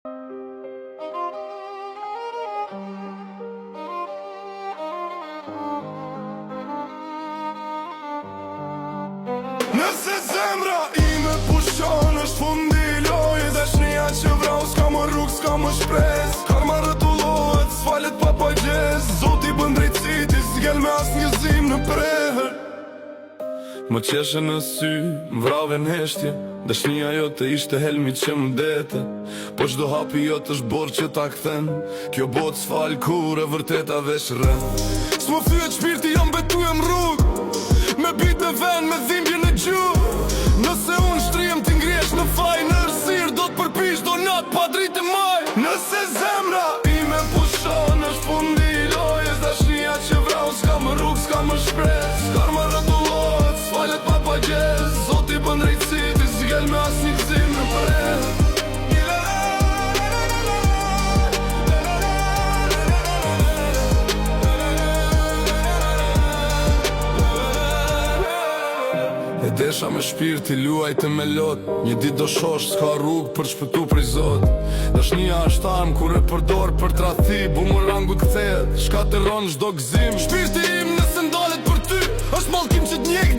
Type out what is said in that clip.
Nëse zemra ime pushon është fundi lojë, dashnia që vrau s'ka më rrug, s'ka më shpres. Karma rëtullohet, s'falet pa pagjes. Zoti bën drejtësi, ti s'gel me as një zim në prehër. Më qeshe në sy, më vrave n'heshtje. Dashnia jote ishte helmi që më dete, po çdo hapi jote është borë që ta kthen. Kjo bot s'fal kur e vërteta vesh rën. S'më fyet shpirti jam betujem rrug, me bitë ven, me dhimbje në gjuh. Nëse unë shtrijem ti ngresh në faj, në rësir do t'përpish do nat pa dritë maj. Nëse zemra ime pushon është fundi i lojës, dashnia që vrau s'ka më rrug, s'ka më shpres. Karma rëtullohet, s'falet pa pagjes. Zoti bën drejtësi, ti s'gel me as një gzim në prehër. E desha me shpirti luajte me lot, një dit do shosh s'ka rrug për shpëtu prej zot. Dashnia është armë kur e përdor për tradhti, bumerangu kthehet, shkateron çdo gzim. Shpirti im nëse ndalet për ty, është mallkim që t'njek